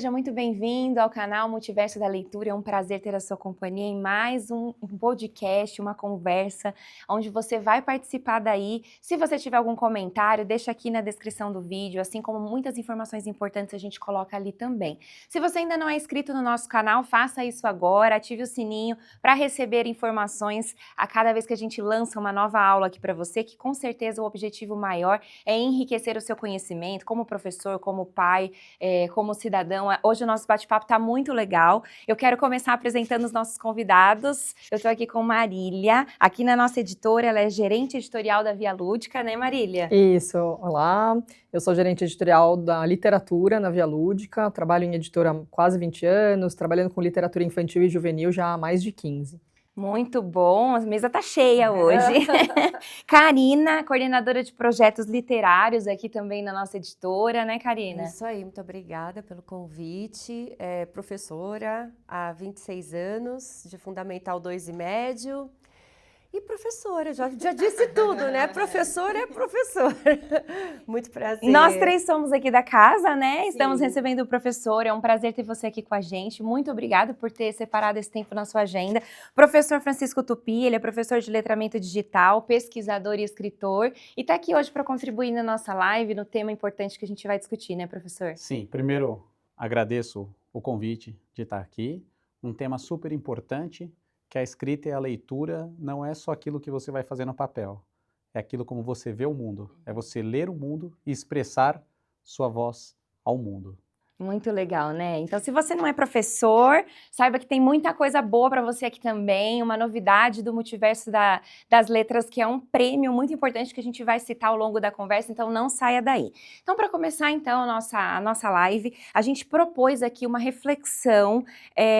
seja muito bem-vindo ao canal Multiverso da Leitura. É um prazer ter a sua companhia em mais um podcast, uma conversa, onde você vai participar daí. Se você tiver algum comentário, deixa aqui na descrição do vídeo, assim como muitas informações importantes a gente coloca ali também. Se você ainda não é inscrito no nosso canal, faça isso agora, ative o sininho para receber informações a cada vez que a gente lança uma nova aula aqui para você, que com certeza o objetivo maior é enriquecer o seu conhecimento como professor, como pai, como cidadão. Hoje o nosso bate-papo está muito legal. Eu quero começar apresentando os nossos convidados. Eu estou aqui com Marília, aqui na nossa editora, ela é gerente editorial da Via Lúdica, né, Marília? Isso, olá, eu sou gerente editorial da literatura na Via Lúdica, trabalho em editora há quase 20 anos, trabalhando com literatura infantil e juvenil já há mais de 15. Muito bom, a mesa tá cheia hoje. Karina, coordenadora de projetos literários aqui também na nossa editora, né, Karina? Isso aí, muito obrigada pelo convite. Professora há 26 anos, de Fundamental 2 e médio. E professora, já disse tudo, né? Professora é professora. Muito prazer. Nós três somos aqui da casa, né? Estamos Sim. recebendo o professor, é um prazer ter você aqui com a gente. Muito obrigada por ter separado esse tempo na sua agenda. Professor Francisco Tupi, ele é professor de letramento digital, pesquisador e escritor, e está aqui hoje para contribuir na nossa live, no tema importante que a gente vai discutir, né, professor? Sim, primeiro agradeço o convite de estar aqui, um tema super importante, que a escrita e a leitura não é só aquilo que você vai fazer no papel, é aquilo como você vê o mundo, é você ler o mundo e expressar sua voz ao mundo. Muito legal, né? Então, se você não é professor, saiba que tem muita coisa boa para você aqui também, uma novidade do Multiverso das Letras, que é um prêmio muito importante que a gente vai citar ao longo da conversa, então não saia daí. Então, para começar, então, a nossa live, a gente propôs aqui uma reflexão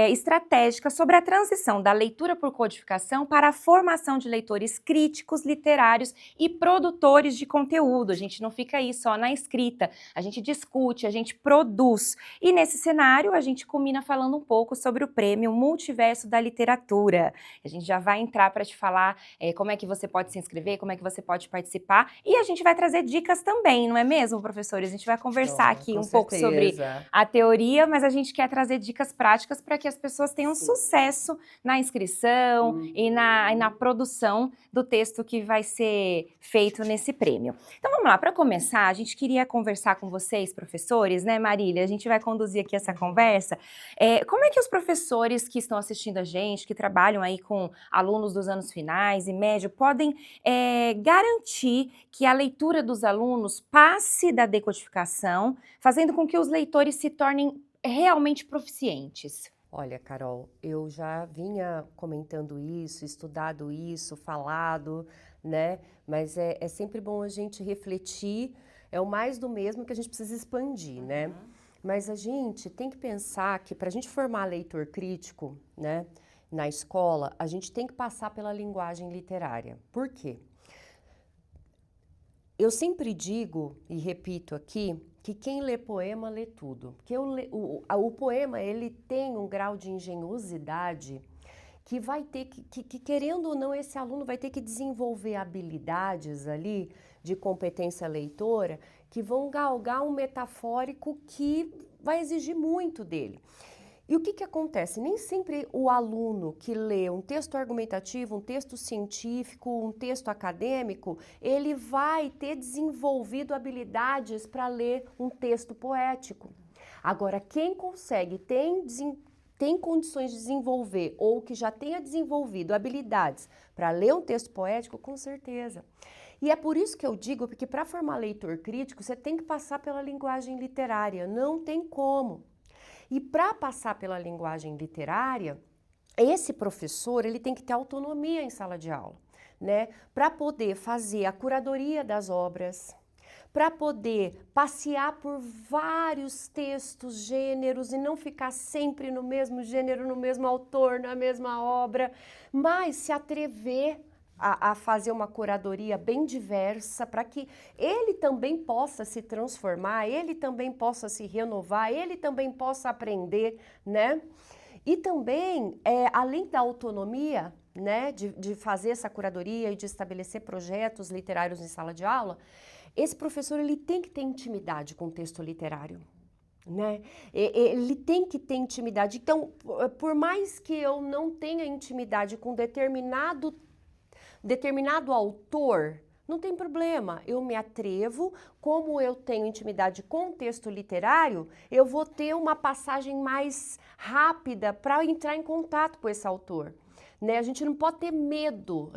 estratégica sobre a transição da leitura por codificação para a formação de leitores críticos, literários e produtores de conteúdo. A gente não fica aí só na escrita, a gente discute, a gente produz. E nesse cenário, a gente culmina falando um pouco sobre o prêmio Multiverso da Literatura. A gente já vai entrar para te falar como é que você pode se inscrever, como é que você pode participar, e a gente vai trazer dicas também, não é mesmo, professores? A gente vai conversar aqui um pouco sobre a teoria, mas a gente quer trazer dicas práticas para que as pessoas tenham sucesso na inscrição e na produção do texto que vai ser feito nesse prêmio. Então vamos lá, para começar, a gente queria conversar com vocês, professores, né, Marília? A gente vai conduzir aqui essa conversa. Como é que os professores que estão assistindo a gente, que trabalham aí com alunos dos anos finais e médio, podem garantir que a leitura dos alunos passe da decodificação, fazendo com que os leitores se tornem realmente proficientes? Olha, Carol, eu já vinha comentando isso, estudado isso, falado, né? Mas é sempre bom a gente refletir, é o mais do mesmo que a gente precisa expandir, né? Mas a gente tem que pensar que para a gente formar leitor crítico, né, na escola, a gente tem que passar pela linguagem literária. Por quê? Eu sempre digo e repito aqui que quem lê poema lê tudo. Porque o poema ele tem um grau de engenhosidade que vai ter que, querendo ou não, esse aluno vai ter que desenvolver habilidades ali de competência leitora que vão galgar um metafórico que vai exigir muito dele. E o que acontece? Nem sempre o aluno que lê um texto argumentativo, um texto científico, um texto acadêmico, ele vai ter desenvolvido habilidades para ler um texto poético. Agora, quem consegue, tem condições de desenvolver ou que já tenha desenvolvido habilidades para ler um texto poético, com certeza. E é por isso que eu digo, porque para formar leitor crítico, você tem que passar pela linguagem literária, não tem como. E para passar pela linguagem literária, esse professor ele tem que ter autonomia em sala de aula, né? Para poder fazer a curadoria das obras, para poder passear por vários textos, gêneros e não ficar sempre no mesmo gênero, no mesmo autor, na mesma obra, mas se atrever a fazer uma curadoria bem diversa para que ele também possa se transformar, ele também possa se renovar, ele também possa aprender, né? E também, além da autonomia, né, de fazer essa curadoria e de estabelecer projetos literários em sala de aula, esse professor ele tem que ter intimidade com o texto literário. né? Ele tem que ter intimidade. Então, por mais que eu não tenha intimidade com determinado autor, não tem problema, eu me atrevo, como eu tenho intimidade com o texto literário, eu vou ter uma passagem mais rápida para entrar em contato com esse autor. Né? A gente não pode ter medo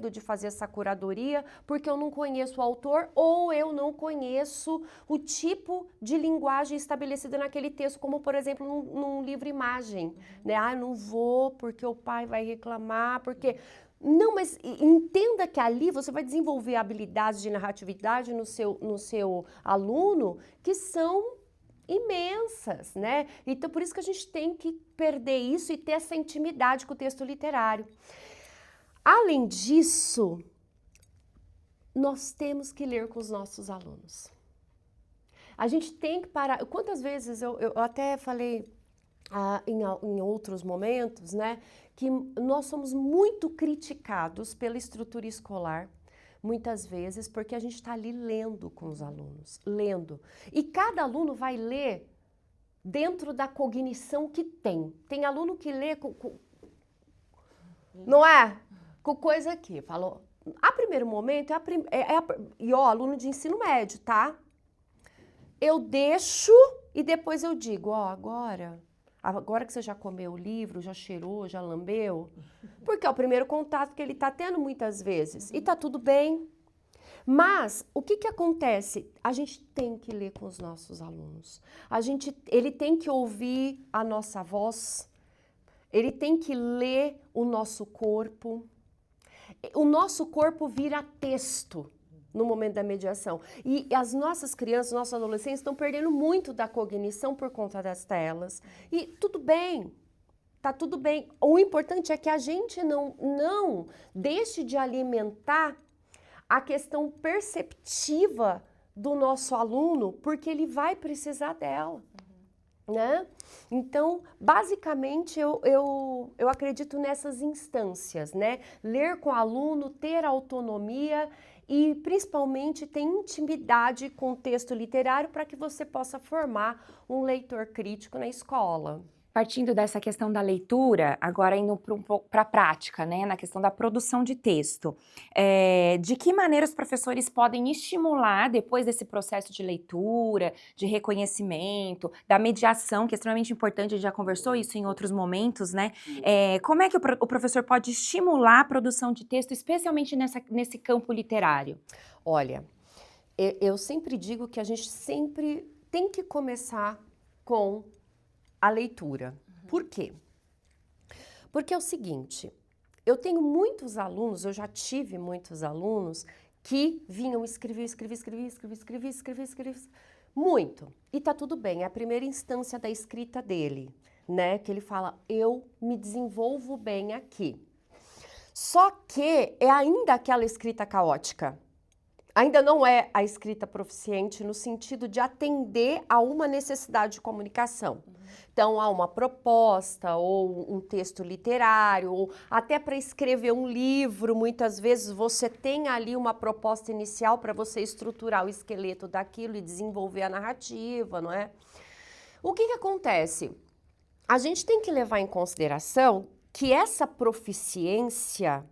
de fazer essa curadoria porque eu não conheço o autor ou eu não conheço o tipo de linguagem estabelecida naquele texto, como, por exemplo, num livro-imagem. Né? Ah, não vou porque o pai vai reclamar, porque... Não, mas entenda que ali você vai desenvolver habilidades de narratividade no seu aluno que são imensas, né? Então, por isso que a gente tem que perder isso e ter essa intimidade com o texto literário. Além disso, nós temos que ler com os nossos alunos. A gente tem que parar... Quantas vezes eu até falei em outros momentos, né? Que nós somos muito criticados pela estrutura escolar, muitas vezes, porque a gente está ali lendo com os alunos, lendo. E cada aluno vai ler dentro da cognição que tem. Tem aluno que lê não é? Com coisa aqui, falou. A primeiro momento, e ó, aluno de ensino médio, tá? Eu deixo e depois eu digo, ó, agora que você já comeu o livro, já cheirou, já lambeu, porque é o primeiro contato que ele está tendo muitas vezes, e tá tudo bem. Mas, o que acontece? A gente tem que ler com os nossos alunos. Ele tem que ouvir a nossa voz, ele tem que ler o nosso corpo. O nosso corpo vira texto no momento da mediação. E as nossas crianças, nossos adolescentes estão perdendo muito da cognição por conta das telas. E tudo bem, tá tudo bem. O importante é que a gente não deixe de alimentar a questão perceptiva do nosso aluno, porque ele vai precisar dela. Né? Então, basicamente, eu acredito nessas instâncias, né? Ler com o aluno, ter autonomia e, principalmente, ter intimidade com o texto literário para que você possa formar um leitor crítico na escola. Partindo dessa questão da leitura, agora indo para a prática, né, na questão da produção de texto, de que maneira os professores podem estimular, depois desse processo de leitura, de reconhecimento, da mediação, que é extremamente importante, a gente já conversou isso em outros momentos, né? Como é que o professor pode estimular a produção de texto, especialmente nesse campo literário? Olha, eu sempre digo que a gente sempre tem que começar com a leitura. Por quê? Porque é o seguinte, eu tenho muitos alunos, eu já tive muitos alunos que vinham escrever, muito. E tá tudo bem, é a primeira instância da escrita dele, né? Que ele fala, eu me desenvolvo bem aqui. Só que é ainda aquela escrita caótica. Ainda não é a escrita proficiente no sentido de atender a uma necessidade de comunicação. Então, há uma proposta ou um texto literário, ou até para escrever um livro, muitas vezes você tem ali uma proposta inicial para você estruturar o esqueleto daquilo e desenvolver a narrativa, não é? O que acontece? A gente tem que levar em consideração que essa proficiência,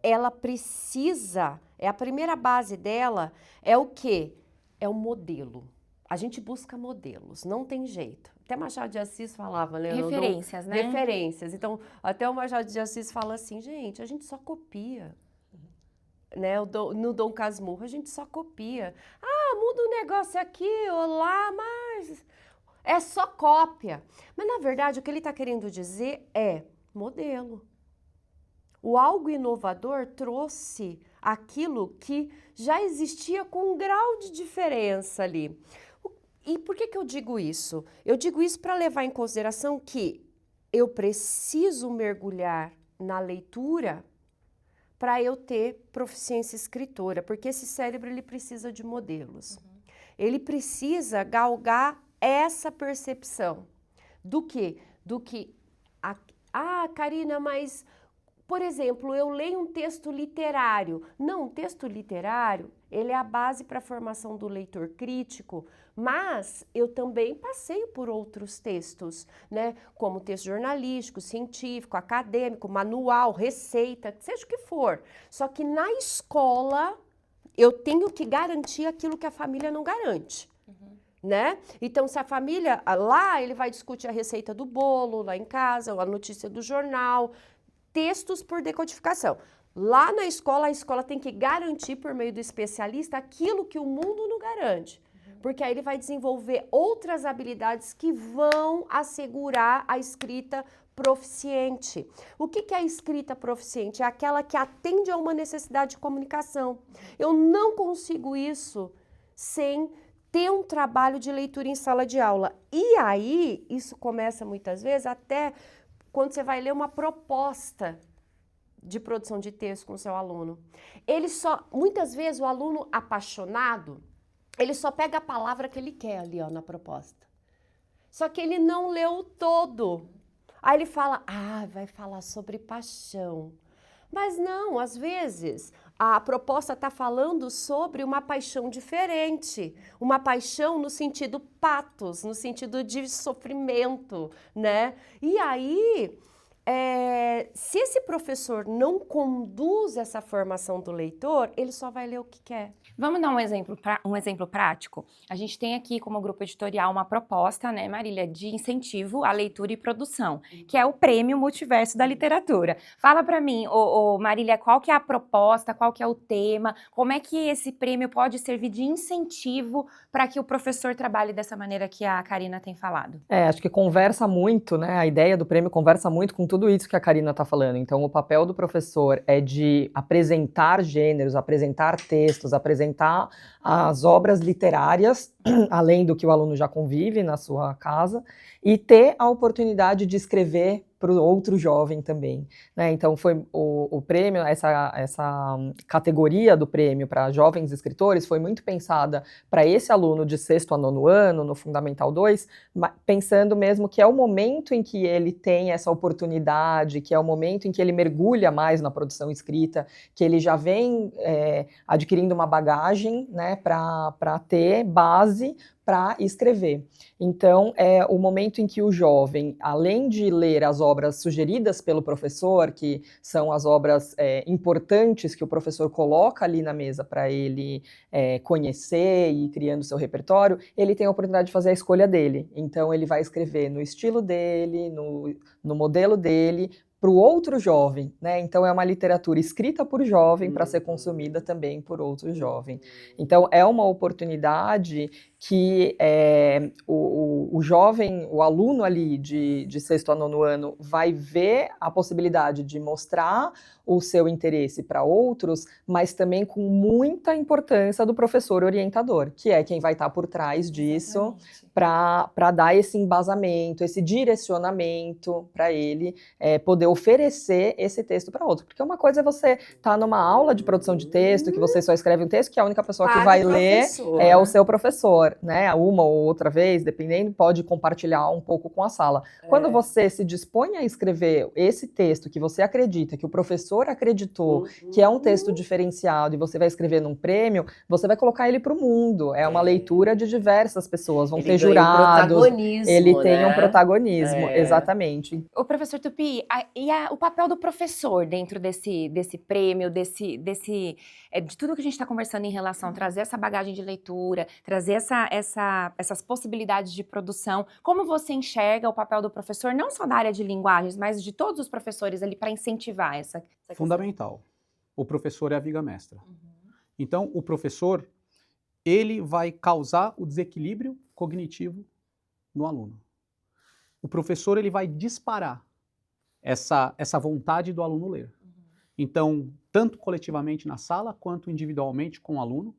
ela precisa... a primeira base dela é o quê? É o modelo. A gente busca modelos, não tem jeito. Até Machado de Assis falava, né? Referências, né? Referências. Então, até o Machado de Assis fala assim, gente, a gente só copia. Né? No Dom Casmurro, a gente só copia. Ah, muda um negócio aqui ou lá, mas é só cópia. Mas, na verdade, o que ele está querendo dizer é modelo. O algo inovador trouxe aquilo que já existia com um grau de diferença ali. E por que eu digo isso? Eu digo isso para levar em consideração que eu preciso mergulhar na leitura para eu ter proficiência escritora, porque esse cérebro ele precisa de modelos. Ele precisa galgar essa percepção do que Karina, mas Por exemplo, eu leio um texto literário. Não, um texto literário, ele é a base para a formação do leitor crítico, mas eu também passeio por outros textos, né? Como texto jornalístico, científico, acadêmico, manual, receita, seja o que for. Só que na escola eu tenho que garantir aquilo que a família não garante. Né? Então, se a família, lá ele vai discutir a receita do bolo, lá em casa, ou a notícia do jornal, textos por decodificação. Lá na escola, a escola tem que garantir, por meio do especialista, aquilo que o mundo não garante. Porque aí ele vai desenvolver outras habilidades que vão assegurar a escrita proficiente. O que é a escrita proficiente? É aquela que atende a uma necessidade de comunicação. Eu não consigo isso sem ter um trabalho de leitura em sala de aula. E aí, isso começa muitas vezes até quando você vai ler uma proposta de produção de texto com o seu aluno. Muitas vezes o aluno apaixonado, ele só pega a palavra que ele quer ali, ó, na proposta. Só que ele não leu o todo. Aí ele fala, vai falar sobre paixão. Mas não, às vezes a proposta está falando sobre uma paixão diferente, uma paixão no sentido patos, no sentido de sofrimento, né? E aí, se esse professor não conduz essa formação do leitor, ele só vai ler o que quer. Vamos dar um exemplo prático? A gente tem aqui como grupo editorial uma proposta, né, Marília, de incentivo à leitura e produção, que é o Prêmio Multiverso da Literatura. Fala para mim, Marília, qual que é a proposta, qual que é o tema, como é que esse prêmio pode servir de incentivo para que o professor trabalhe dessa maneira que a Karina tem falado? Acho que conversa muito, né? A ideia do prêmio conversa muito com tudo isso que a Karina está falando. Então, o papel do professor é de apresentar gêneros, apresentar textos, apresentar as obras literárias, além do que o aluno já convive na sua casa, e ter a oportunidade de escrever para o outro jovem também, né? Então foi o prêmio, essa categoria do prêmio para jovens escritores foi muito pensada para esse aluno de 6º a 9º ano, no Fundamental 2, pensando mesmo que é o momento em que ele tem essa oportunidade, que é o momento em que ele mergulha mais na produção escrita, que ele já vem adquirindo uma bagagem, né, para ter base para escrever. Então, é o momento em que o jovem, além de ler as obras sugeridas pelo professor, que são as obras importantes que o professor coloca ali na mesa para ele conhecer e ir criando seu repertório, ele tem a oportunidade de fazer a escolha dele. Então, ele vai escrever no estilo dele, no modelo dele, para o outro jovem, né? Então é uma literatura escrita por jovem para ser consumida também por outro jovem. Então é uma oportunidade que o jovem, o aluno ali de 6º a 9º ano vai ver a possibilidade de mostrar o seu interesse para outros, mas também com muita importância do professor orientador, que é quem vai estar por trás disso para dar esse embasamento, esse direcionamento para ele poder oferecer esse texto para outro. Porque uma coisa é você estar numa aula de produção de texto, que você só escreve um texto, que a única pessoa que vai ler é o seu professor, né? Uma ou outra vez, dependendo, pode compartilhar um pouco com a sala. Quando você se dispõe a escrever esse texto que você acredita, que o professor acreditou, que é um texto diferenciado, e você vai escrever num prêmio, você vai colocar ele para o mundo. É uma leitura de diversas pessoas, vão ter jurados. Ele tem um protagonismo, exatamente. O professor Tupi, o papel do professor dentro desse prêmio, de tudo que a gente está conversando em relação a trazer essa bagagem de leitura, trazer essas possibilidades de produção, como você enxerga o papel do professor, não só da área de linguagens, mas de todos os professores ali para incentivar essa questão? Fundamental. O professor é a viga mestra. Então, o professor, ele vai causar o desequilíbrio cognitivo no aluno. O professor, ele vai disparar essa vontade do aluno ler. Então, tanto coletivamente na sala, quanto individualmente com o aluno,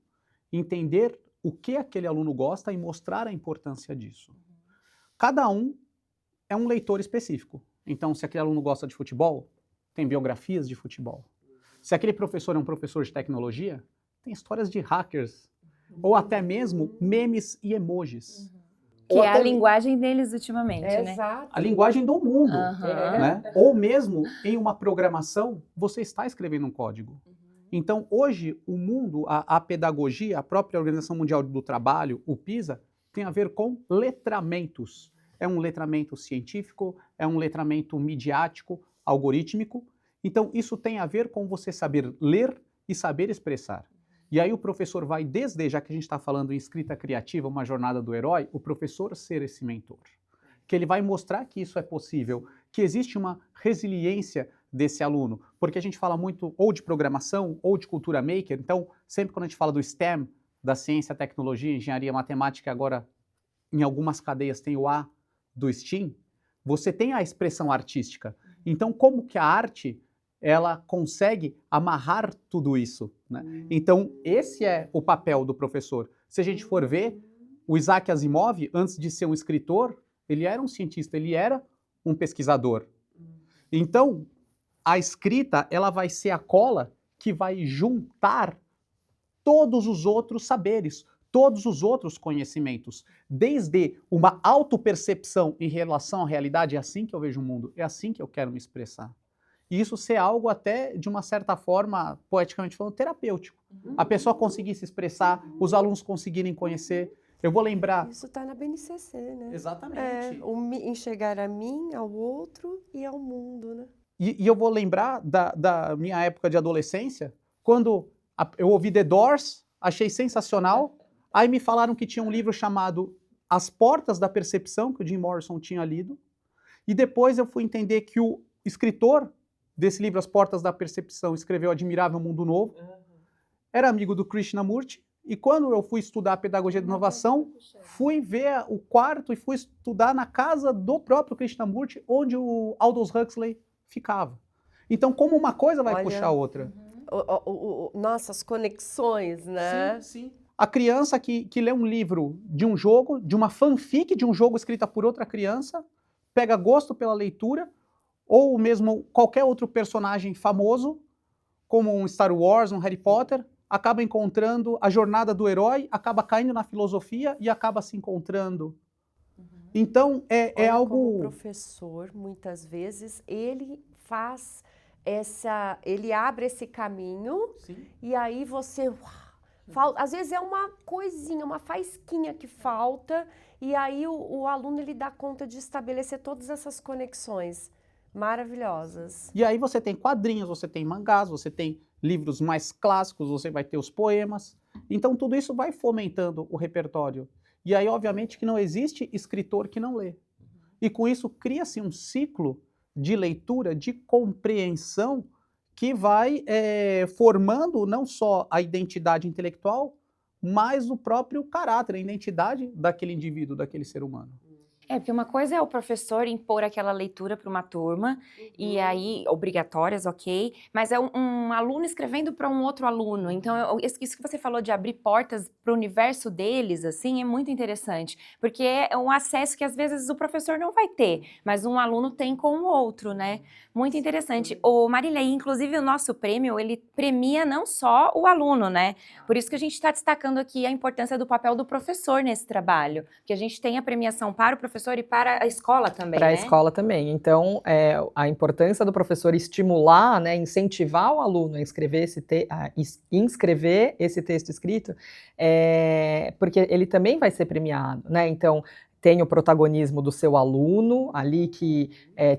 entender o que aquele aluno gosta e mostrar a importância disso. Cada um é um leitor específico. Então, se aquele aluno gosta de futebol, tem biografias de futebol. Se aquele professor é um professor de tecnologia, tem histórias de hackers, ou até mesmo memes e emojis. Que Ou é a até linguagem deles ultimamente, né? Exato. a linguagem do mundo, Aham. né? Ou mesmo em uma programação, você está escrevendo um código. Então, hoje, o mundo, a pedagogia, a própria Organização Mundial do Trabalho, o PISA, tem a ver com letramentos. É um letramento científico, é um letramento midiático, algorítmico. Então, isso tem a ver com você saber ler e saber expressar. E aí o professor vai, já que a gente está falando em escrita criativa, uma jornada do herói, o professor ser esse mentor. Que ele vai mostrar que isso é possível, que existe uma resiliência desse aluno. Porque a gente fala muito ou de programação ou de cultura maker, então sempre quando a gente fala do STEM, da ciência, tecnologia, engenharia, matemática, agora em algumas cadeias tem o A do STEAM, você tem a expressão artística. Então como que a arte ela consegue amarrar tudo isso, né? Então esse é o papel do professor. Se a gente for ver, o Isaac Asimov, antes de ser um escritor, ele era um cientista, ele era um pesquisador. Então, a escrita, ela vai ser a cola que vai juntar todos os outros saberes, todos os outros conhecimentos, desde uma autopercepção em relação à realidade, é assim que eu vejo o mundo, é assim que eu quero me expressar. E isso ser algo até, de uma certa forma, poeticamente falando, terapêutico. A pessoa conseguir se expressar, os alunos conseguirem conhecer. Eu vou lembrar... Isso está na BNCC, né? Exatamente. Enxergar a mim, ao outro e ao mundo, né? E eu vou lembrar da minha época de adolescência, quando eu ouvi The Doors, achei sensacional, aí me falaram que tinha um livro chamado As Portas da Percepção, que o Jim Morrison tinha lido, e depois eu fui entender que o escritor desse livro, As Portas da Percepção, escreveu Admirável Mundo Novo, era amigo do Krishnamurti, e quando eu fui estudar Pedagogia de Inovação, fui ver o quarto e fui estudar na casa do próprio Krishnamurti, onde o Aldous Huxley ficava. Então, como uma coisa vai puxar a outra. Nossas conexões, né? Sim, sim. A criança que lê um livro de um jogo, de uma fanfic de um jogo escrita por outra criança, pega gosto pela leitura, ou mesmo qualquer outro personagem famoso, como um Star Wars, um Harry Potter, acaba encontrando a jornada do herói, acaba caindo na filosofia e acaba se encontrando. Então, é algo... Como professor, muitas vezes, ele faz ele abre esse caminho. Sim. E aí você... às vezes é uma coisinha, uma faísquinha que falta, e aí o aluno ele dá conta de estabelecer todas essas conexões maravilhosas. E aí você tem quadrinhos, você tem mangás, você tem livros mais clássicos, você vai ter os poemas. Então tudo isso vai fomentando o repertório. E aí, obviamente, que não existe escritor que não lê. E com isso cria-se um ciclo de leitura, de compreensão, que vai formando não só a identidade intelectual, mas o próprio caráter, a identidade daquele indivíduo, daquele ser humano. Porque uma coisa é o professor impor aquela leitura para uma turma, e aí, obrigatórias, ok, mas é um aluno escrevendo para um outro aluno. Então, isso que você falou de abrir portas para o universo deles, assim, é muito interessante, porque é um acesso que às vezes o professor não vai ter, mas um aluno tem com o outro, né? Muito interessante. Ô, Marília, inclusive o nosso prêmio, ele premia não só o aluno, né? Por isso que a gente está destacando aqui a importância do papel do professor nesse trabalho, que a gente tem a premiação para o professor e para a escola também, para né? a escola também. Então, a importância do professor estimular, né, incentivar o aluno a inscrever esse texto escrito, porque ele também vai ser premiado, né? Então, tem o protagonismo do seu aluno ali que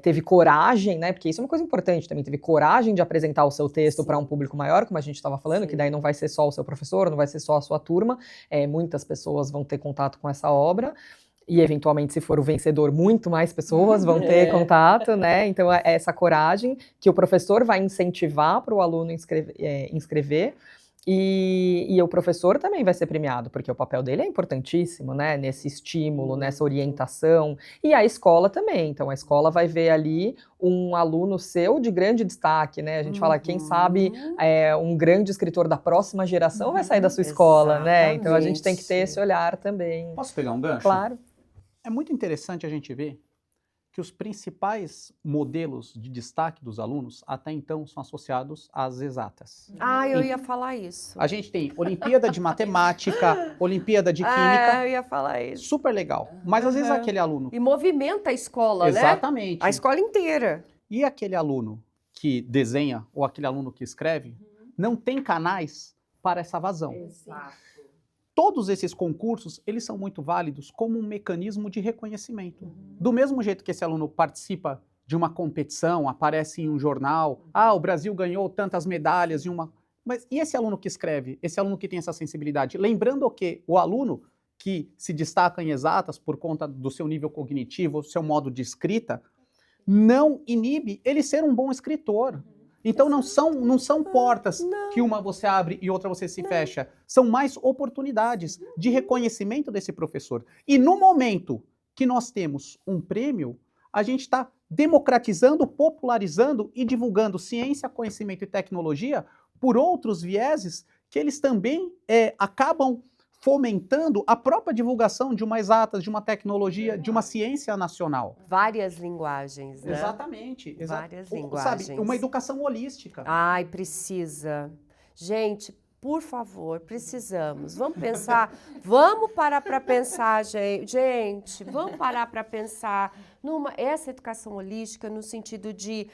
teve coragem, né? Porque isso é uma coisa importante também, teve coragem de apresentar o seu texto para um público maior, como a gente estava falando, que daí não vai ser só o seu professor, não vai ser só a sua turma, muitas pessoas vão ter contato com essa obra. E, eventualmente, se for o vencedor, muito mais pessoas vão ter contato, né? Então, é essa coragem que o professor vai incentivar para o aluno inscrever. E o professor também vai ser premiado, porque o papel dele é importantíssimo, né? Nesse estímulo, nessa orientação. E a escola também. Então, a escola vai ver ali um aluno seu de grande destaque, né? A gente fala, quem sabe, um grande escritor da próxima geração vai sair da sua escola, né? Então, a gente tem que ter esse olhar também. Posso pegar um gancho? Claro. É muito interessante a gente ver que os principais modelos de destaque dos alunos até então são associados às exatas. Ah, eu ia falar isso. A gente tem Olimpíada de Matemática, Olimpíada de Química, eu ia falar isso. super legal. Mas às vezes aquele aluno... E movimenta a escola, né? Exatamente. A escola inteira. E aquele aluno que desenha ou aquele aluno que escreve não tem canais para essa vazão. Exato. Todos esses concursos, eles são muito válidos como um mecanismo de reconhecimento. Do mesmo jeito que esse aluno participa de uma competição, aparece em um jornal, o Brasil ganhou tantas medalhas em uma... Mas e esse aluno que escreve, esse aluno que tem essa sensibilidade? Lembrando que o aluno que se destaca em exatas por conta do seu nível cognitivo, seu modo de escrita, não inibe ele ser um bom escritor. Então não são portas que uma você abre e outra você se fecha. São mais oportunidades de reconhecimento desse professor. E no momento que nós temos um prêmio, a gente está democratizando, popularizando e divulgando ciência, conhecimento e tecnologia por outros vieses que eles também acabam fomentando a própria divulgação de uma exatas, de uma tecnologia, de uma ciência nacional. Várias linguagens, né? Exatamente. Várias Sabe, linguagens. uma educação holística. Ai, precisa. Gente, por favor, precisamos. Vamos pensar, vamos parar para pensar, gente. Gente, vamos parar para pensar essa educação holística no sentido de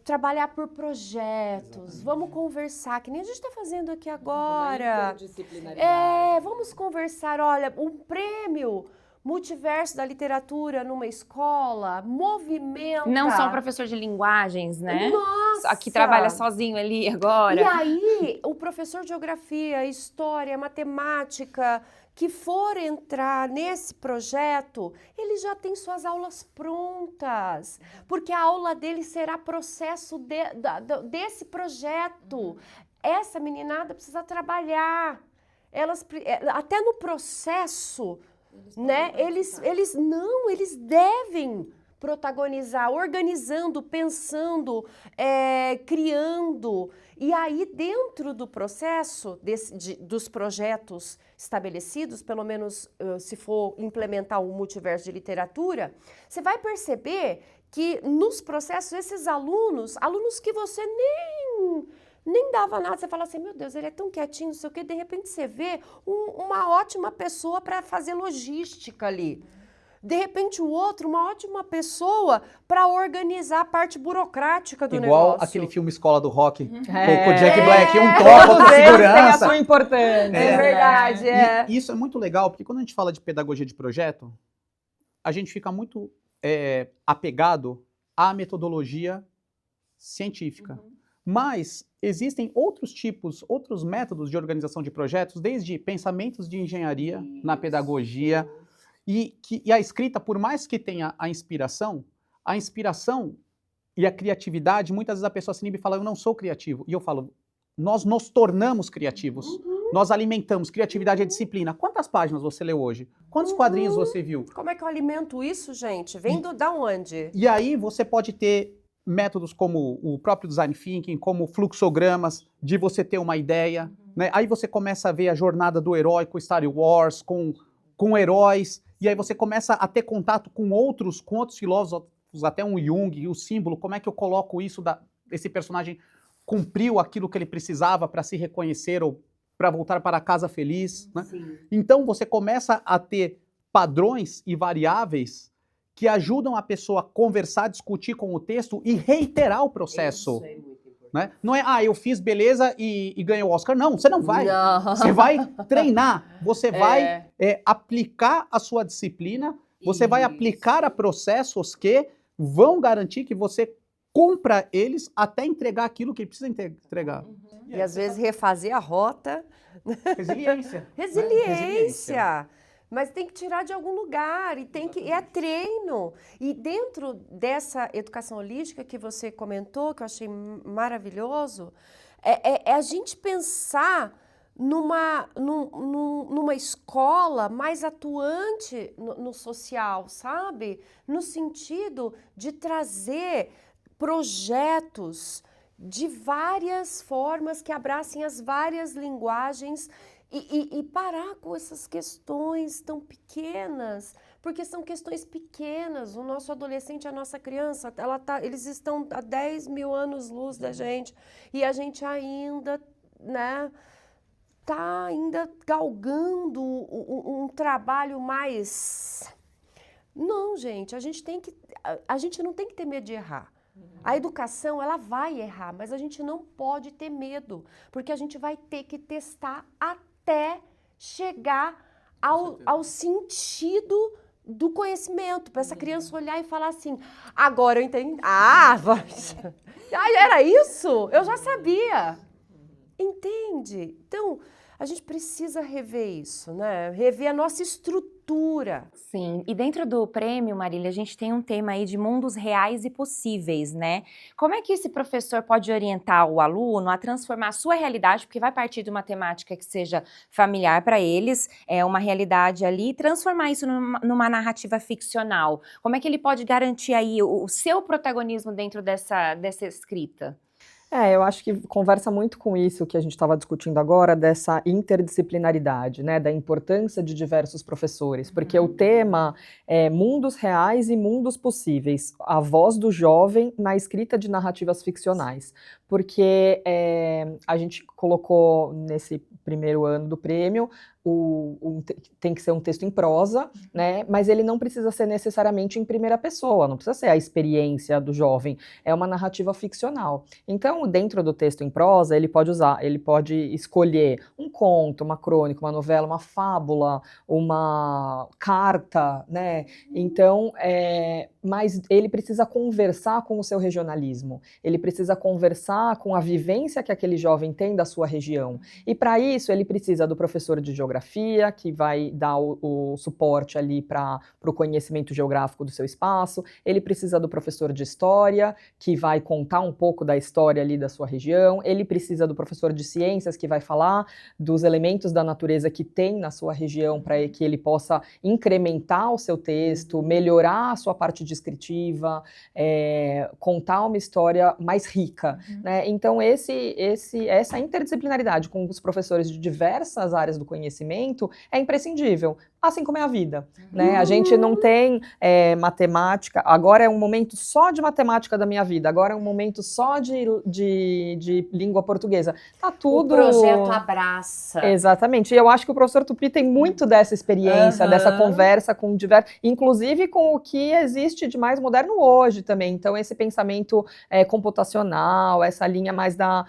trabalhar por projetos. Exatamente. Vamos conversar, que nem a gente está fazendo aqui agora. Vamos conversar. Olha, um prêmio Multiverso da Literatura numa escola movimenta. Não só o professor de linguagens, né? Nossa! Que trabalha sozinho ali agora. E aí, o professor de geografia, história, matemática, que for entrar nesse projeto, ele já tem suas aulas prontas, porque a aula dele será processo desse projeto. Essa meninada precisa trabalhar. Até no processo, né? Eles devem protagonizar, organizando, pensando, criando. E aí, dentro do processo dos projetos estabelecidos, pelo menos se for implementar um multiverso de literatura, você vai perceber que nos processos, esses alunos que você nem dava nada, você fala assim, meu Deus, ele é tão quietinho, não sei o quê, de repente você vê uma ótima pessoa para fazer logística ali. De repente o outro, uma ótima pessoa para organizar a parte burocrática do negócio. Igual aquele filme Escola do Rock, com o Jack Black, um toca Todos outra eles têm a segurança. sua importância. É verdade, E isso é muito legal, porque quando a gente fala de pedagogia de projeto, a gente fica muito apegado à metodologia científica. Mas existem outros tipos, outros métodos de organização de projetos, desde pensamentos de engenharia na pedagogia, e a escrita, por mais que tenha a inspiração e a criatividade, muitas vezes a pessoa se inibe e fala, eu não sou criativo. E eu falo, nós nos tornamos criativos. Nós alimentamos. Criatividade é disciplina. Quantas páginas você leu hoje? Quantos quadrinhos você viu? Como é que eu alimento isso, gente? Vem da onde? E aí você pode ter métodos como o próprio design thinking, como fluxogramas, de você ter uma ideia. Né? Aí você começa a ver a jornada do herói com Star Wars, com heróis. E aí você começa a ter contato com outros filósofos, até um Jung, o símbolo, como é que eu coloco isso, esse personagem cumpriu aquilo que ele precisava para se reconhecer ou para voltar para casa feliz. Né? Então você começa a ter padrões e variáveis que ajudam a pessoa a conversar, discutir com o texto e reiterar o processo. Isso é muito importante. Né? Não é, eu fiz beleza e ganhei o Oscar. Não, você não vai. Não. Você vai treinar, você vai aplicar a sua disciplina, você vai aplicar a processos que vão garantir que você cumpra eles até entregar aquilo que precisa entregar. E às vezes refazer a rota. Resiliência. Resiliência. Mas tem que tirar de algum lugar, e é treino. E dentro dessa educação holística que você comentou, que eu achei maravilhoso, é a gente pensar numa escola mais atuante no social, sabe? No sentido de trazer projetos de várias formas que abracem as várias linguagens e parar com essas questões tão pequenas, Porque são questões pequenas. O nosso adolescente, a nossa criança, eles estão a 10 mil anos-luz da gente. E a gente ainda, né, tá ainda galgando um trabalho mais... Não, gente, a gente não tem que ter medo de errar. A educação, ela vai errar, mas a gente não pode ter medo, porque a gente vai ter que testar até chegar ao sentido do conhecimento, para essa criança olhar e falar assim, agora eu entendi. Era isso? Eu já sabia. Entende? Então, a gente precisa rever isso, né? Rever a nossa estrutura. Sim, e dentro do prêmio, Marília, a gente tem um tema aí de mundos reais e possíveis, né? Como é que esse professor pode orientar o aluno a transformar a sua realidade, porque vai partir de uma temática que seja familiar para eles, é uma realidade ali, e transformar isso numa narrativa ficcional? Como é que ele pode garantir aí o seu protagonismo dentro dessa escrita? Eu acho que conversa muito com isso que a gente estava discutindo agora, dessa interdisciplinaridade, né, da importância de diversos professores, porque o tema é mundos reais e mundos possíveis, a voz do jovem na escrita de narrativas ficcionais, porque a gente colocou nesse primeiro ano do prêmio, tem que ser um texto em prosa, né, mas ele não precisa ser necessariamente em primeira pessoa, não precisa ser a experiência do jovem, é uma narrativa ficcional. Então, dentro do texto em prosa, ele pode escolher um conto, uma crônica, uma novela, uma fábula, uma carta, né? Então, mas ele precisa conversar com o seu regionalismo, ele precisa conversar com a vivência que aquele jovem tem da sua região. E para isso, ele precisa do professor de geografia, que vai dar o suporte ali para o conhecimento geográfico do seu espaço, ele precisa do professor de história, que vai contar um pouco da história ali da sua região, ele precisa do professor de ciências, que vai falar dos elementos da natureza que tem na sua região, para que ele possa incrementar o seu texto, melhorar a sua parte descritiva, contar uma história mais rica, né? Então, essa interdisciplinaridade com os professores de diversas áreas do conhecimento é imprescindível, assim como é a vida, né? A gente não tem matemática, agora é um momento só de matemática da minha vida, agora é um momento só de língua portuguesa. Tá tudo... O projeto abraça. Exatamente, e eu acho que o professor Tupi tem muito dessa experiência, dessa conversa com diversos, inclusive com o que existe de mais moderno hoje também, então esse pensamento computacional, essa linha mais da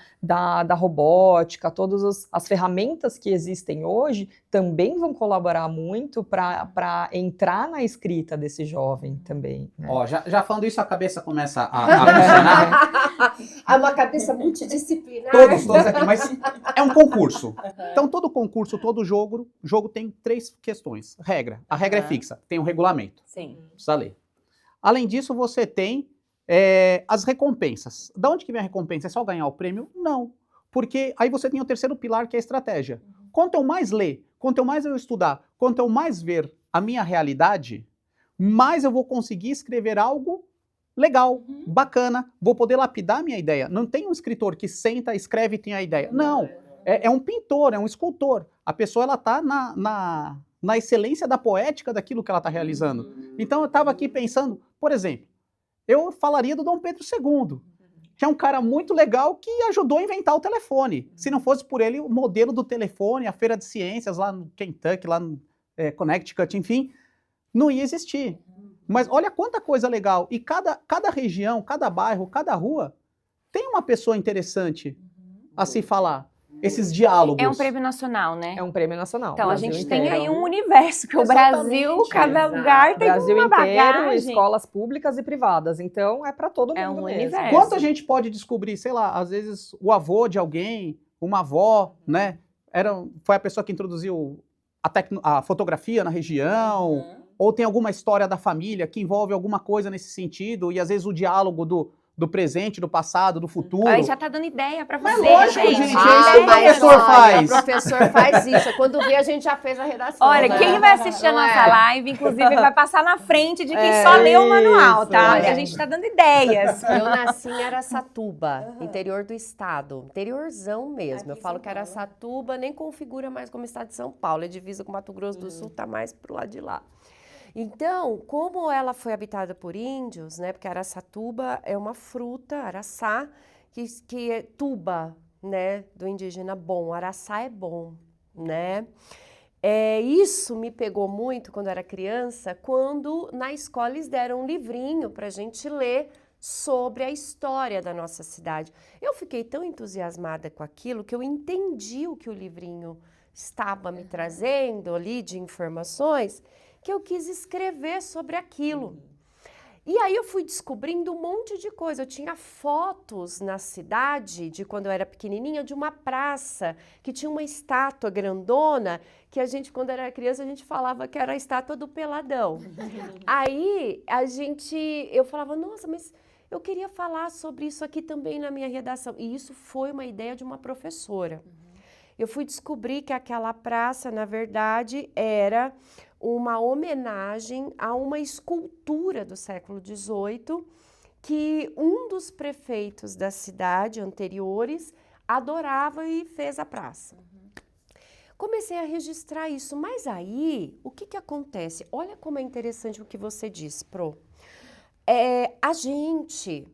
robótica, todas as ferramentas que existem hoje também vão colaborar muito para entrar na escrita desse jovem também, né? Ó, já falando isso, a cabeça começa a funcionar. É uma cabeça multidisciplinar. Todos aqui, mas é um concurso. Então, todo concurso, todo jogo tem 3 questões. Regra. A regra é fixa, tem um regulamento. Sim. Precisa ler. Além disso, você tem as recompensas. Da onde que vem a recompensa? É só ganhar o prêmio? Não. Porque aí você tem o terceiro pilar, que é a estratégia. Quanto eu mais ler, quanto eu mais eu estudar, quanto eu mais ver a minha realidade, mais eu vou conseguir escrever algo legal, bacana, vou poder lapidar a minha ideia. Não tem um escritor que senta, escreve e tem a ideia. Não, é um pintor, é um escultor. A pessoa, ela está na excelência da poética daquilo que ela está realizando. Então eu estava aqui pensando, por exemplo, eu falaria do Dom Pedro II, que é um cara muito legal que ajudou a inventar o telefone. Se não fosse por ele, o modelo do telefone, a feira de ciências lá no Kentucky, lá no Connecticut, enfim, não ia existir. Mas olha quanta coisa legal. E cada região, cada bairro, cada rua tem uma pessoa interessante a se falar. Esses diálogos. É um prêmio nacional, né? É um prêmio nacional. Então, Brasil a gente inteiro. tem aí um universo, que o Brasil, cada lugar tem Brasil uma inteiro, bagagem. escolas públicas e privadas. Então, é para todo mundo É um mesmo. universo. Quanto a gente pode descobrir, sei lá, às vezes o avô de alguém, uma avó, né? Foi a pessoa que introduziu a fotografia na região, ou tem alguma história da família que envolve alguma coisa nesse sentido, e às vezes o diálogo do presente, do passado, do futuro. Aí já tá dando ideia pra Mas você, lógico, gente, é isso que o mas professor olha, faz. O professor faz isso. Quando vê, a gente já fez a redação. Olha, né? quem vai assistir a Não nossa live, inclusive, vai passar na frente de quem só leu o manual, tá? Olha. A gente tá dando ideias. Eu nasci em Araçatuba, interior do estado. Interiorzão mesmo. Eu falo que Araçatuba nem configura mais como estado de São Paulo. É divisa com Mato Grosso do Sul, tá mais pro lado de lá. Então, como ela foi habitada por índios, né? Porque Araçatuba é uma fruta, araçá, que é tuba, né? Do indígena bom. Araçá é bom, né? Isso me pegou muito quando eu era criança, quando na escola eles deram um livrinho para a gente ler sobre a história da nossa cidade. Eu fiquei tão entusiasmada com aquilo que eu entendi o que o livrinho estava me trazendo ali de informações, que eu quis escrever sobre aquilo. E aí eu fui descobrindo um monte de coisa. Eu tinha fotos na cidade, de quando eu era pequenininha, de uma praça que tinha uma estátua grandona, que a gente, quando era criança, a gente falava que era a estátua do Peladão. Aí eu falava, nossa, mas eu queria falar sobre isso aqui também na minha redação. E isso foi uma ideia de uma professora. Eu fui descobrir que aquela praça, na verdade, era uma homenagem a uma escultura do século XVIII que um dos prefeitos da cidade anteriores adorava e fez a praça. Comecei a registrar isso, mas aí, o que acontece? Olha como é interessante o que você disse, Pro. A gente,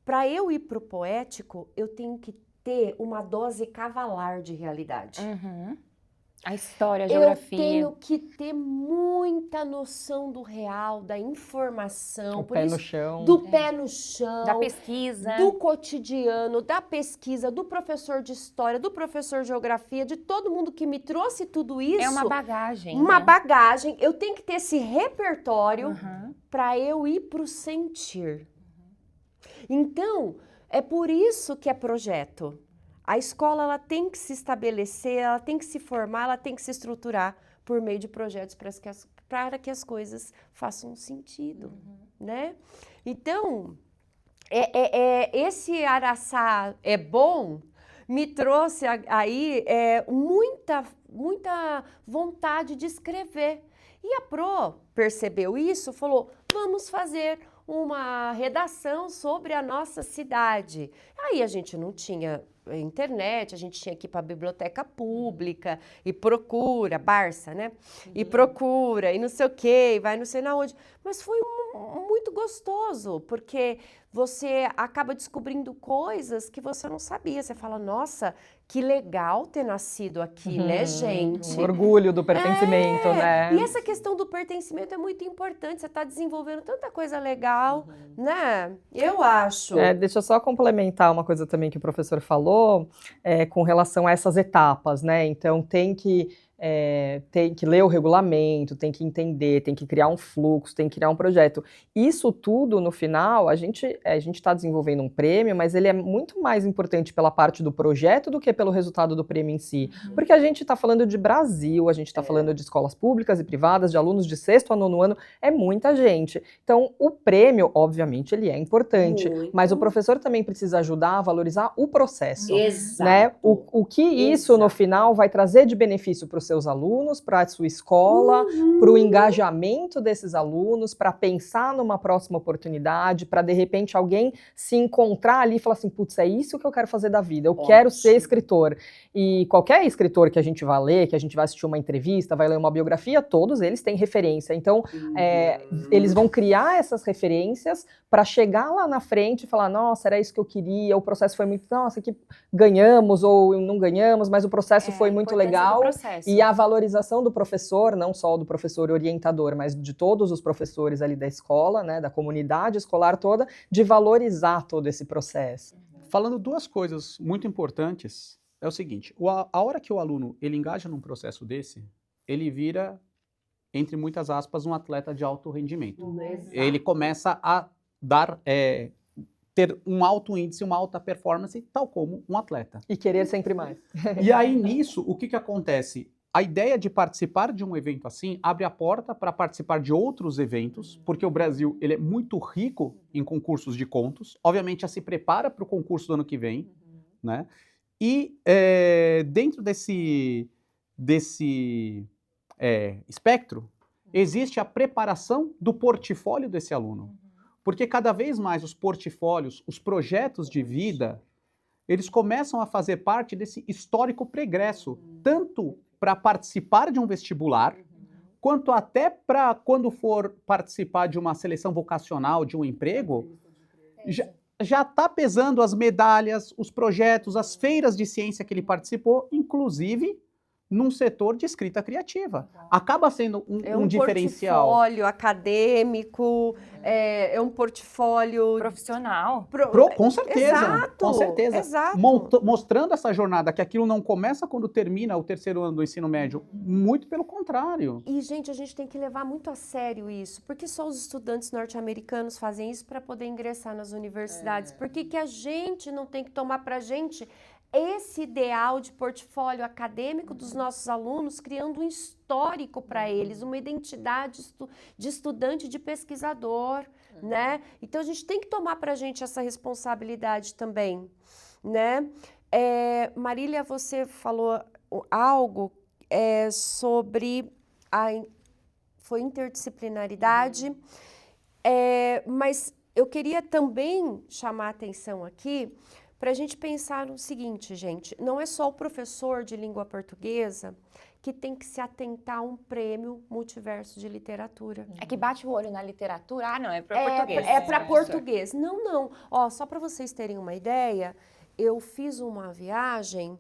para eu ir para o poético, eu tenho que ter uma dose cavalar de realidade. A história, a geografia. Eu tenho que ter muita noção do real, da informação. O pé no chão. Do pé no chão. Da pesquisa. Do cotidiano, da pesquisa, do professor de história, do professor de geografia, de todo mundo que me trouxe tudo isso. É uma bagagem. Uma né? bagagem. Eu tenho que ter esse repertório para eu ir para o sentir. Então, é por isso que é projeto. A escola ela tem que se estabelecer, ela tem que se formar, ela tem que se estruturar por meio de projetos para que as coisas façam sentido, né? Então, esse araçá é bom, me trouxe aí muita vontade de escrever. E a Pro percebeu isso, falou, vamos fazer uma redação sobre a nossa cidade. Aí a gente não tinha internet, a gente tinha que ir para a biblioteca pública e procura, Barça, né? E procura, e não sei o quê, e vai não sei na onde. Mas foi muito gostoso, porque você acaba descobrindo coisas que você não sabia. Você fala, nossa, que legal ter nascido aqui, né, gente? O orgulho do pertencimento, né? E essa questão do pertencimento é muito importante. Você está desenvolvendo tanta coisa legal, né? Eu acho. Deixa eu só complementar uma coisa também que o professor falou, com relação a essas etapas, né? Então tem que ler o regulamento, tem que entender, tem que criar um fluxo, tem que criar um projeto. Isso tudo, no final, a gente está desenvolvendo um prêmio, mas ele é muito mais importante pela parte do projeto do que pelo resultado do prêmio em si. Porque a gente está falando de Brasil, a gente está falando de escolas públicas e privadas, de alunos de 6º a 9º ano, é muita gente. Então, o prêmio, obviamente, ele é importante, mas o professor também precisa ajudar a valorizar o processo. Exato. Né? O que isso, no final, vai trazer de benefício para os seus alunos, para a sua escola, para o engajamento desses alunos, para pensar numa próxima oportunidade, para de repente alguém se encontrar ali e falar assim, putz, é isso que eu quero fazer da vida, eu quero ser escritor. E qualquer escritor que a gente vai ler, que a gente vai assistir uma entrevista, vai ler uma biografia, todos eles têm referência. Então, eles vão criar essas referências para chegar lá na frente e falar, nossa, era isso que eu queria, o processo foi muito, nossa, que ganhamos ou não ganhamos, mas o processo foi muito legal. E a valorização do professor, não só do professor orientador, mas de todos os professores ali da escola, né, da comunidade escolar toda, de valorizar todo esse processo. Falando duas coisas muito importantes, é o seguinte, a hora que o aluno ele engaja num processo desse, ele vira, entre muitas aspas, um atleta de alto rendimento. Ele começa a ter um alto índice, uma alta performance, tal como um atleta. E querer sempre mais. E aí, nisso, o que acontece? A ideia de participar de um evento assim abre a porta para participar de outros eventos, porque o Brasil ele é muito rico em concursos de contos. Obviamente, já se prepara para o concurso do ano que vem, né? E dentro desse espectro, existe a preparação do portfólio desse aluno. Porque cada vez mais os portfólios, os projetos de vida, eles começam a fazer parte desse histórico pregresso, tanto para participar de um vestibular, quanto até para quando for participar de uma seleção vocacional de um emprego, já está pesando as medalhas, os projetos, as feiras de ciência que ele participou, inclusive num setor de escrita criativa. Acaba sendo um diferencial. Portfólio acadêmico, é um portfólio Profissional. Com certeza, Exato, com certeza. exato. Mostrando essa jornada, que aquilo não começa quando termina o terceiro ano do ensino médio, muito pelo contrário. E, gente, a gente tem que levar muito a sério isso, porque só os estudantes norte-americanos fazem isso para poder ingressar nas universidades. Por que que a gente não tem que tomar para a gente esse ideal de portfólio acadêmico dos nossos alunos, criando um histórico para eles, uma identidade de estudante, de pesquisador, né? Então, a gente tem que tomar para a gente essa responsabilidade também, né? Marília, você falou algo sobre foi interdisciplinaridade, mas eu queria também chamar a atenção aqui para a gente pensar no seguinte, gente, não é só o professor de língua portuguesa que tem que se atentar a um prêmio Multiverso de Literatura. É que bate o olho na literatura, não, é para português. É para português. Não. Ó, só para vocês terem uma ideia, eu fiz uma viagem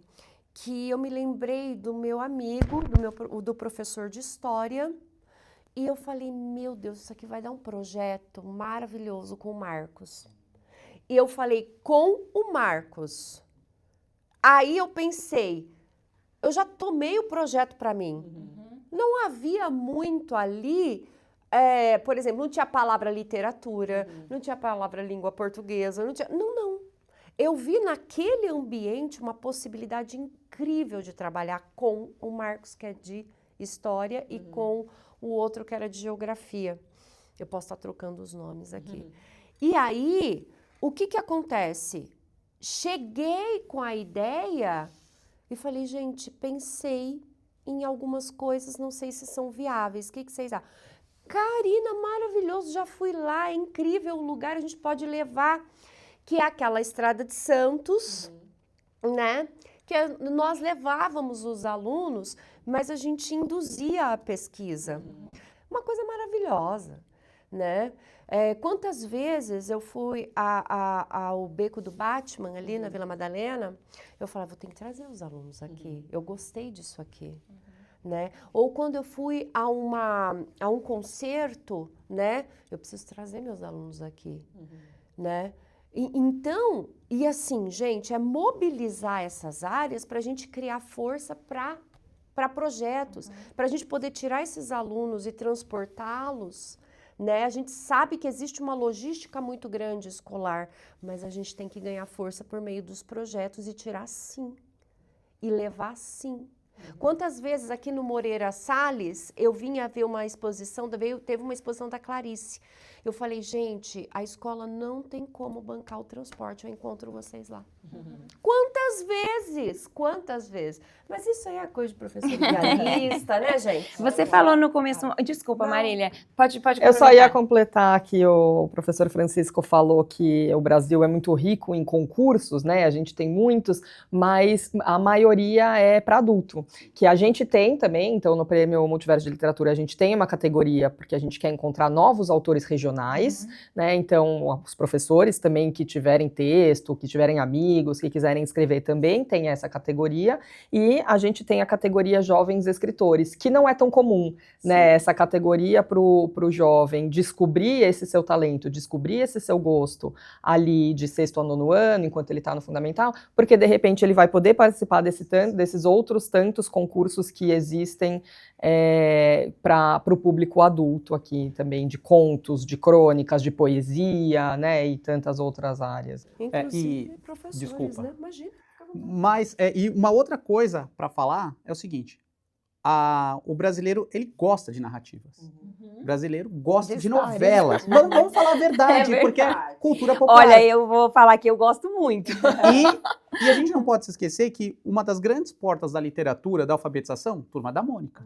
que eu me lembrei do meu amigo, do professor de História, e eu falei, meu Deus, isso aqui vai dar um projeto maravilhoso com o Marcos. E eu falei, com o Marcos. Aí eu pensei, eu já tomei o projeto para mim. Não havia muito ali, por exemplo, não tinha a palavra literatura, não tinha a palavra língua portuguesa, não. Eu vi naquele ambiente uma possibilidade incrível de trabalhar com o Marcos, que é de História, e com o outro que era de Geografia. Eu posso estar trocando os nomes aqui. E aí, o que acontece? Cheguei com a ideia e falei, gente, pensei em algumas coisas, não sei se são viáveis. O que vocês acham? Karina, maravilhoso, já fui lá, é incrível o lugar, a gente pode levar, que é aquela Estrada de Santos, né? Que nós levávamos os alunos, mas a gente induzia a pesquisa. Uma coisa maravilhosa, né? Quantas vezes eu fui ao Beco do Batman, ali na Vila Madalena, eu falava, vou ter que trazer os alunos aqui, eu gostei disso aqui, né? Ou quando eu fui a um concerto, né? Eu preciso trazer meus alunos aqui, né? Então, e assim, gente, é mobilizar essas áreas para a gente criar força para projetos, para a gente poder tirar esses alunos e transportá-los, né? A gente sabe que existe uma logística muito grande escolar, mas a gente tem que ganhar força por meio dos projetos e tirar sim, e levar sim. Quantas vezes aqui no Moreira Salles eu vinha ver uma exposição, teve uma exposição da Clarice. Eu falei, gente, a escola não tem como bancar o transporte, eu encontro vocês lá. Quantas vezes? Quantas vezes? Mas isso aí é coisa de professor idealista, né, gente? Você falou no começo... Desculpa, Marília. Pode Eu só ia completar que o professor Francisco falou que o Brasil é muito rico em concursos, né? A gente tem muitos, mas a maioria é para adulto. Que a gente tem também, então no Prêmio Multiverso de Literatura a gente tem uma categoria, porque a gente quer encontrar novos autores regionais, né? Então os professores também que tiverem texto, que tiverem amigos, que quiserem escrever também tem essa categoria. E a gente tem a categoria Jovens Escritores, que não é tão comum, né? Essa categoria para o jovem descobrir esse seu talento, descobrir esse seu gosto ali de 6º ao 9º ano, enquanto ele está no fundamental, porque de repente ele vai poder participar desses outros tantos concursos que existem para o público adulto aqui também, de contos, de crônicas, de poesia, né? E tantas outras áreas. Inclusive professores, desculpa. né? Imagina. Mas, e uma outra coisa para falar é o seguinte, o brasileiro, ele gosta de narrativas. O brasileiro gosta de novelas. Vamos falar a verdade, porque é cultura popular. Olha, eu vou falar que eu gosto muito. E a gente não pode se esquecer que uma das grandes portas da literatura, da alfabetização, Turma da Mônica.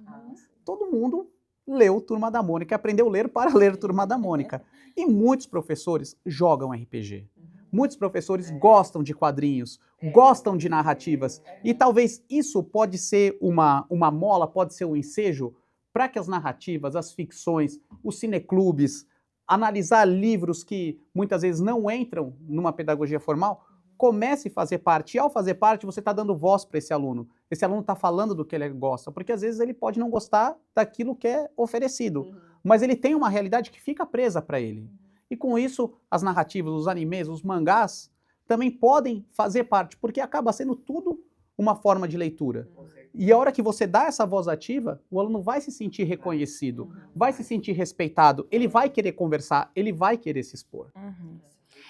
Todo mundo leu Turma da Mônica, aprendeu a ler para ler Turma da Mônica. E muitos professores jogam RPG. Muitos professores gostam de quadrinhos, gostam de narrativas. E talvez isso pode ser uma mola, pode ser um ensejo para que as narrativas, as ficções, os cineclubes, analisar livros que muitas vezes não entram numa pedagogia formal, comece a fazer parte. E ao fazer parte, você está dando voz para esse aluno. Esse aluno está falando do que ele gosta, porque às vezes ele pode não gostar daquilo que é oferecido, mas ele tem uma realidade que fica presa para ele. E com isso, as narrativas, os animes, os mangás, também podem fazer parte, porque acaba sendo tudo uma forma de leitura. E a hora que você dá essa voz ativa, o aluno vai se sentir reconhecido, vai se sentir respeitado, ele vai querer conversar, ele vai querer se expor.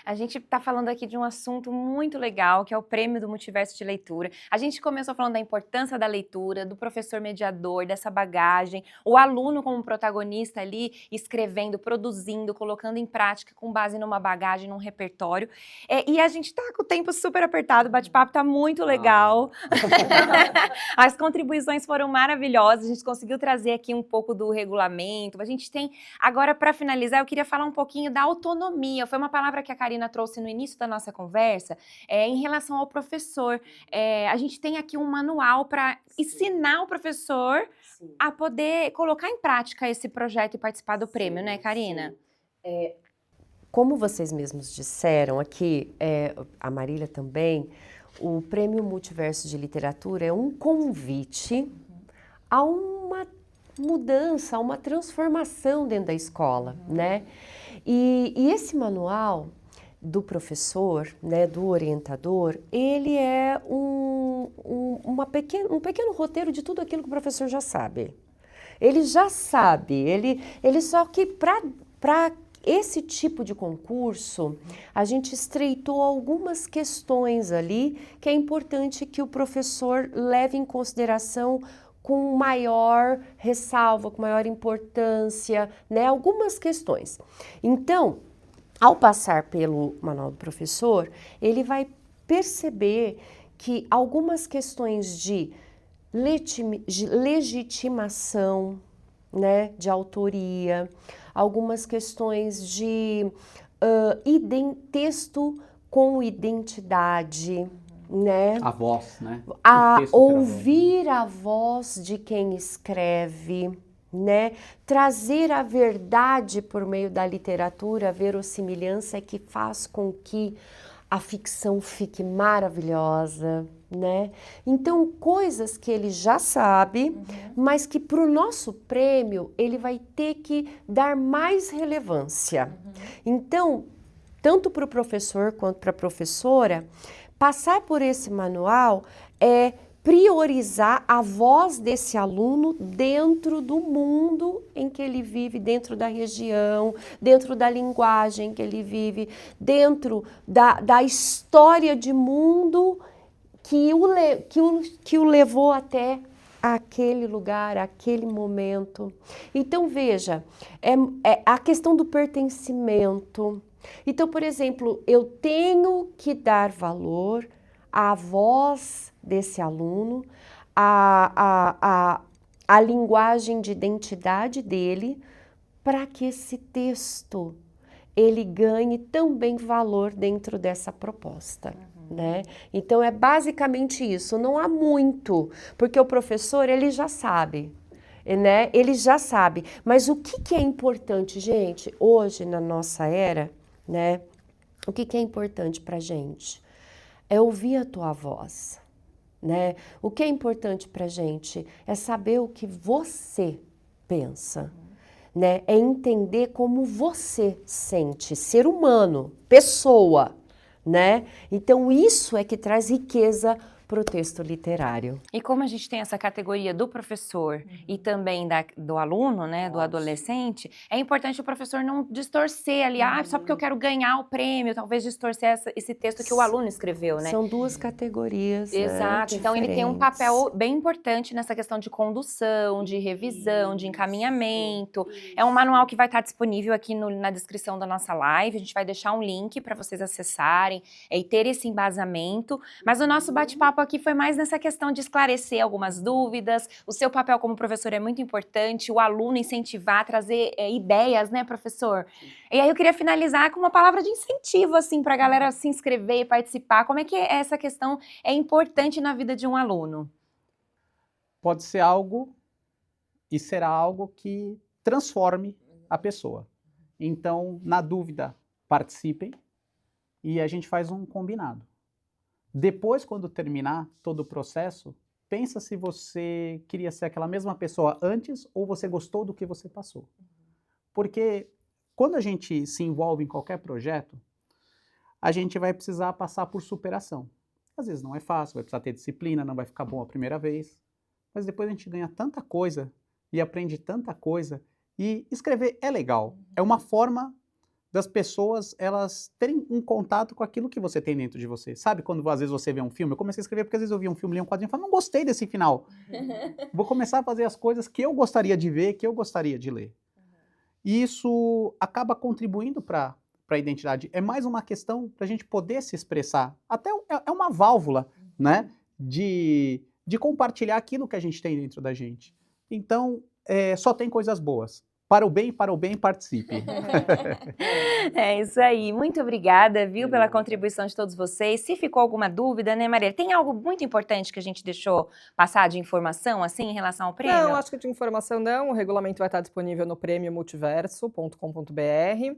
A gente está falando aqui de um assunto muito legal, que é o Prêmio do Multiverso de Leitura. A gente começou falando da importância da leitura, do professor mediador, dessa bagagem, o aluno como protagonista ali, escrevendo, produzindo, colocando em prática com base numa bagagem, num repertório. E a gente está com o tempo super apertado, o bate-papo está muito legal. As contribuições foram maravilhosas, a gente conseguiu trazer aqui um pouco do regulamento. A gente tem, agora para finalizar, eu queria falar um pouquinho da autonomia. Foi uma palavra que a Karina trouxe no início da nossa conversa, em relação ao professor. A gente tem aqui um manual para ensinar o professor a poder colocar em prática esse projeto e participar do prêmio, né, Karina? Como vocês mesmos disseram aqui, a Marília também, o Prêmio Multiverso de Literatura é um convite a uma mudança, a uma transformação dentro da escola, né? E esse manual do professor, né, do orientador, ele é um pequeno roteiro de tudo aquilo que o professor já sabe. Ele já sabe, ele só que para esse tipo de concurso, a gente estreitou algumas questões ali que é importante que o professor leve em consideração com maior ressalva, com maior importância, né, algumas questões. Então, ao passar pelo manual do professor, ele vai perceber que algumas questões de legitimação, né, de autoria, algumas questões de texto com identidade, né? A voz, né? A ouvir a voz de quem escreve, né? Trazer a verdade por meio da literatura, a verossimilhança é que faz com que a ficção fique maravilhosa, né? Então, coisas que ele já sabe, mas que para o nosso prêmio ele vai ter que dar mais relevância. Então, tanto para o professor quanto para a professora, passar por esse manual é priorizar a voz desse aluno dentro do mundo em que ele vive, dentro da região, dentro da linguagem que ele vive, dentro da história de mundo que o levou até aquele lugar, aquele momento. Então, veja, é a questão do pertencimento. Então, por exemplo, eu tenho que dar valor à voz desse aluno, a linguagem de identidade dele, para que esse texto ele ganhe também valor dentro dessa proposta. Né? Então é basicamente isso, não há muito, porque o professor ele já sabe, né? Ele já sabe, mas o que é importante, gente, hoje na nossa era, né? O que é importante pra gente? É ouvir a tua voz, né? O que é importante pra gente é saber o que você pensa, né? É entender como você sente, ser humano, pessoa, né? Então isso é que traz riqueza para o texto literário. E como a gente tem essa categoria do professor e também do aluno, né, do adolescente, é importante o professor não distorcer ali, só porque eu quero ganhar o prêmio, talvez distorcer esse texto que o aluno escreveu, né? São duas categorias, exato, né, então ele tem um papel bem importante nessa questão de condução, de revisão, de encaminhamento. É um manual que vai estar disponível aqui na descrição da nossa live, a gente vai deixar um link para vocês acessarem e ter esse embasamento, mas o nosso bate-papo aqui foi mais nessa questão de esclarecer algumas dúvidas. O seu papel como professor é muito importante, o aluno incentivar, trazer ideias, né, professor? E aí eu queria finalizar com uma palavra de incentivo, assim, para a galera se inscrever e participar. Como é que essa questão é importante na vida de um aluno? Pode ser algo e será algo que transforme a pessoa. Então, na dúvida, participem e a gente faz um combinado. Depois, quando terminar todo o processo, pensa se você queria ser aquela mesma pessoa antes ou você gostou do que você passou. Porque quando a gente se envolve em qualquer projeto, a gente vai precisar passar por superação. Às vezes não é fácil, vai precisar ter disciplina, não vai ficar bom a primeira vez. Mas depois a gente ganha tanta coisa e aprende tanta coisa. E escrever é legal. É uma forma das pessoas elas terem um contato com aquilo que você tem dentro de você. Sabe quando às vezes você vê um filme? Eu comecei a escrever porque às vezes eu via um filme, li um quadrinho e falei, não gostei desse final. Vou começar a fazer as coisas que eu gostaria de ver, que eu gostaria de ler. E isso acaba contribuindo para a identidade. É mais uma questão para a gente poder se expressar. Até é uma válvula, né, de compartilhar aquilo que a gente tem dentro da gente. Então, só tem coisas boas. Para o bem, participe. É isso aí. Muito obrigada, viu, pela contribuição de todos vocês. Se ficou alguma dúvida, né, Maria? Tem algo muito importante que a gente deixou passar de informação, assim, em relação ao prêmio? Não, acho que de informação não. O regulamento vai estar disponível no prêmiomultiverso.com.br.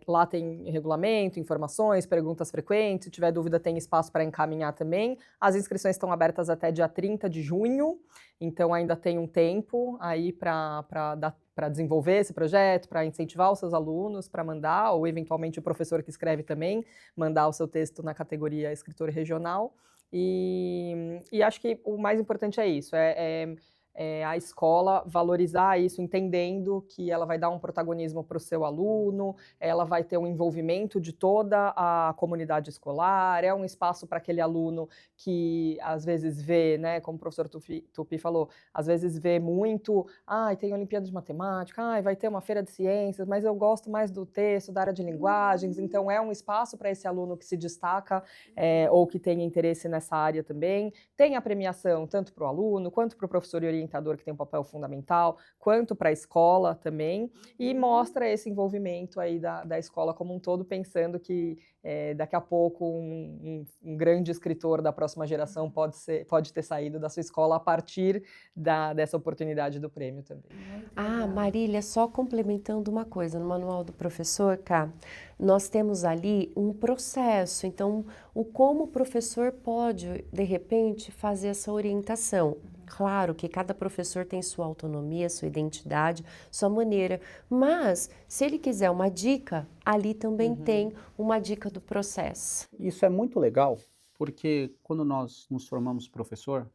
Lá tem regulamento, informações, perguntas frequentes. Se tiver dúvida, tem espaço para encaminhar também. As inscrições estão abertas até dia 30 de junho, então ainda tem um tempo aí para desenvolver esse projeto, para incentivar os seus alunos, para mandar, ou eventualmente o professor que escreve também, mandar o seu texto na categoria escritor regional. E acho que o mais importante é isso, a escola valorizar isso, entendendo que ela vai dar um protagonismo para o seu aluno, ela vai ter um envolvimento de toda a comunidade escolar, é um espaço para aquele aluno que às vezes vê, né, como o professor Tupi falou, às vezes vê muito, tem Olimpíada de Matemática, vai ter uma feira de ciências, mas eu gosto mais do texto, da área de linguagens, então é um espaço para esse aluno que se destaca ou que tem interesse nessa área também. Tem a premiação tanto para o aluno, quanto para o professor e orientador, que tem um papel fundamental, quanto para a escola também, e mostra esse envolvimento aí da escola como um todo, pensando que daqui a pouco um grande escritor da próxima geração pode ter saído da sua escola a partir dessa oportunidade do prêmio também. Marília, só complementando uma coisa, no manual do professor, nós temos ali um processo, então como o professor pode, de repente, fazer essa orientação. Claro que cada professor tem sua autonomia, sua identidade, sua maneira, mas se ele quiser uma dica, ali também tem uma dica do processo. Isso é muito legal, porque quando nós nos formamos professor,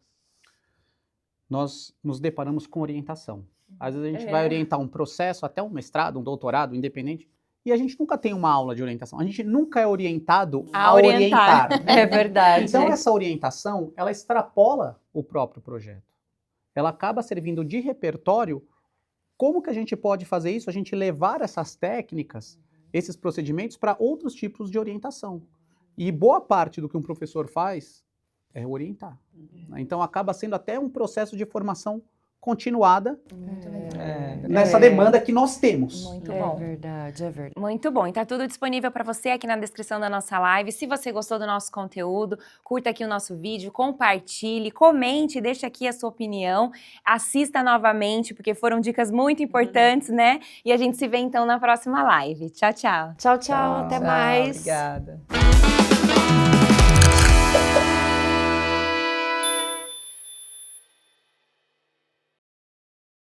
nós nos deparamos com orientação. Às vezes a gente vai orientar um processo, até um mestrado, um doutorado, independente, e a gente nunca tem uma aula de orientação. A gente nunca é orientado a orientar. É verdade. Então essa orientação, ela extrapola o próprio projeto. Ela acaba servindo de repertório. Como que a gente pode fazer isso? A gente levar essas técnicas, esses procedimentos para outros tipos de orientação. E boa parte do que um professor faz é orientar. Então acaba sendo até um processo de formação continuada nessa demanda que nós temos. Muito bom. É verdade, é verdade. Muito bom. E tá tudo disponível para você aqui na descrição da nossa live. Se você gostou do nosso conteúdo, curta aqui o nosso vídeo, compartilhe, comente, deixe aqui a sua opinião, assista novamente, porque foram dicas muito importantes, né? E a gente se vê então na próxima live. Tchau, tchau. Tchau, tchau, até mais. Obrigada.